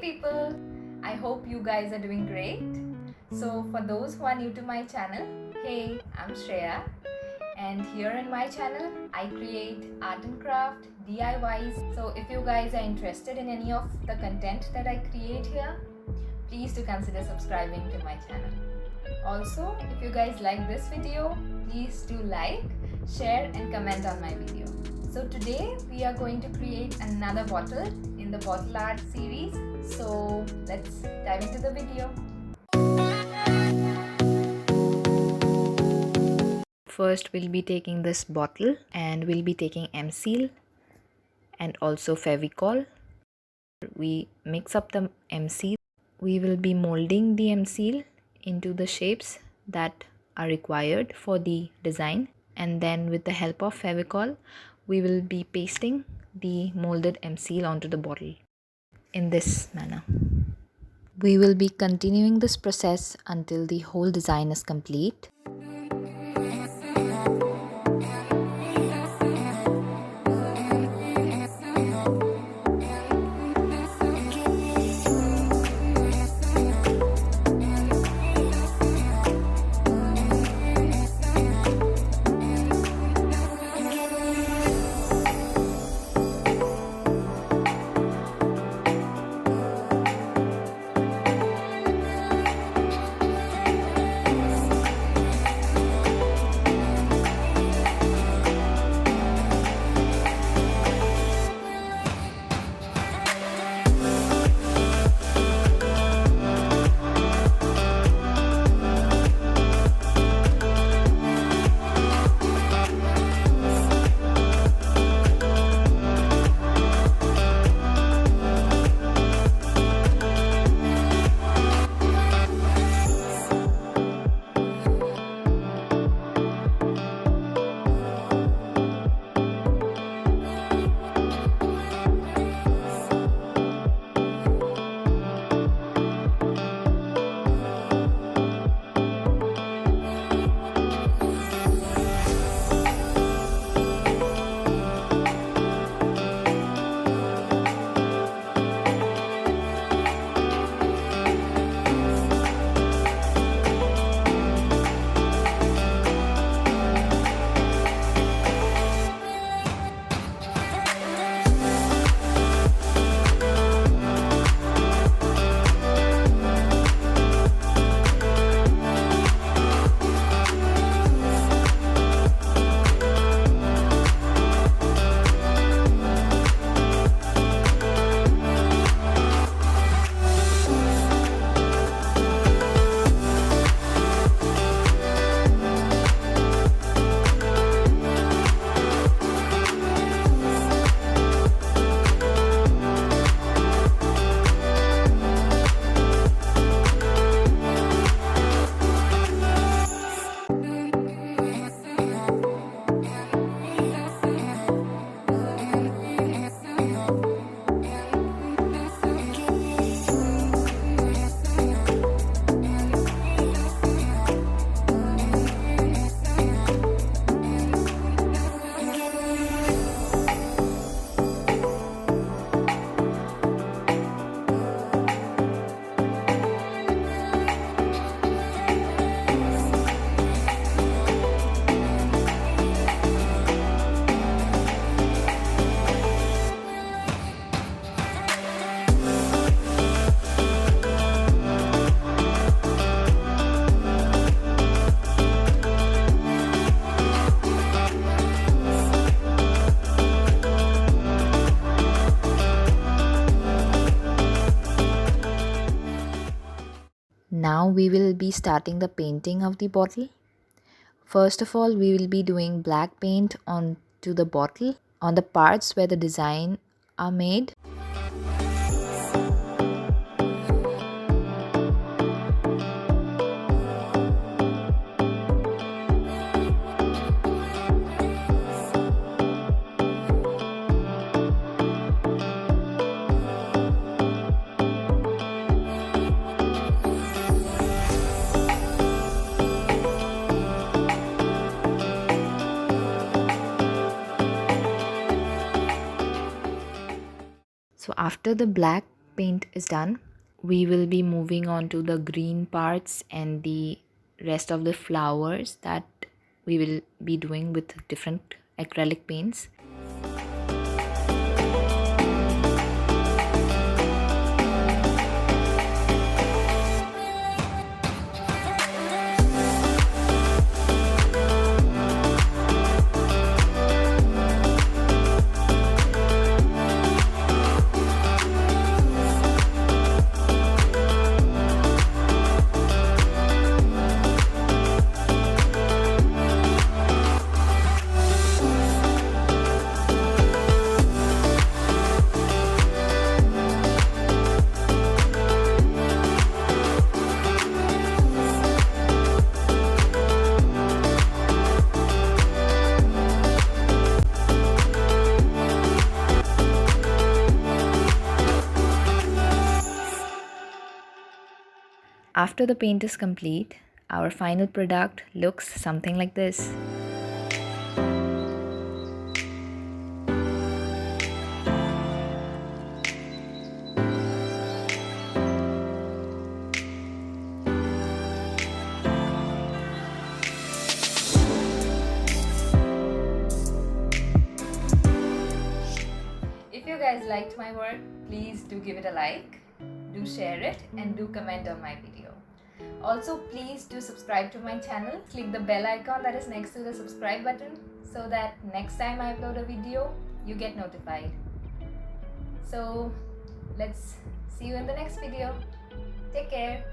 people, I hope you guys are doing great. So for those who are new to my channel, hey, I'm Shreya, and here in my channel I create art and craft, DIYs. So if you guys are interested in any of the content that I create here, please do consider subscribing to my channel. Also, if you guys like this video, please do like, share and comment on my video. So today we are going to create another bottle in the bottle art series. So let's dive into the video. First we'll be taking this bottle and we'll be taking M-Seal and also Fevicol. We mix up the M-Seal. We will be molding the M-Seal into the shapes that are required for the design, and then with the help of Fevicol we will be pasting the molded M-Seal onto the bottle in this manner. We will be continuing this process until the whole design is complete. Now we will be starting the painting of the bottle. First of all, we will be doing black paint onto the bottle on the parts where the design are made. So after the black paint is done, we will be moving on to the green parts and the rest of the flowers that we will be doing with different acrylic paints. After the paint is complete, our final product looks something like this. If you guys liked my work, please do give it a like, do share it, and do comment on my video. Also, please do subscribe to my channel. Click the bell icon that is next to the subscribe button so that next time I upload a video, you get notified. So, let's see you in the next video. Take care.